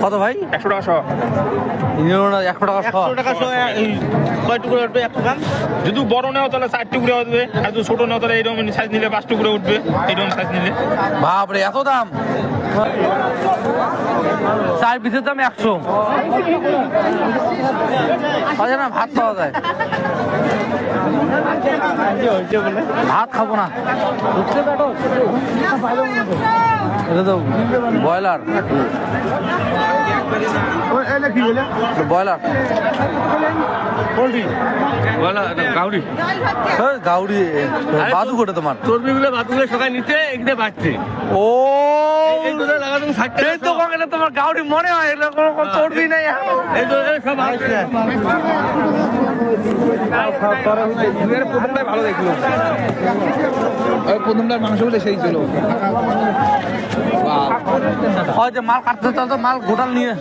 কত ভাই? 100 টাকা সহ। 100 টাকা সহ। 100 টাকা সহ কয় টুকরো উঠবে? 100 গ্রাম। যদি বড় নেও তাহলে 4 টুকরো উঠবে, আর যদি ছোট নেও তাহলে এইরকম সাইজ নিলে 5 টুকরো উঠবে। এইরকম সাইজ নিলে বাপরে এত দাম! 4 পিসের দাম 100। আচ্ছা না, ভাত পাওয়া যায়? ভাত খাবো না। এটা তো ব্রয়লার। ব্রয়লার গাউরি গাউরি বাদু কোটে তোমার চর্বিগুলো বাদুগুলো সকালে নিচে এখানে বাড়ছে। ও এইগুলো লাগানো 60 এই তো কখনো তোমার গাউরি মনে হয়, এগুলো কোনো চর্বি নাই। এইগুলো সব আসছে। প্রথমটাই ভালো দেখলো, প্রথমটার মাংসগুলো সেই ছিল। মাল কাটতে মাল গোটাল নিয়ে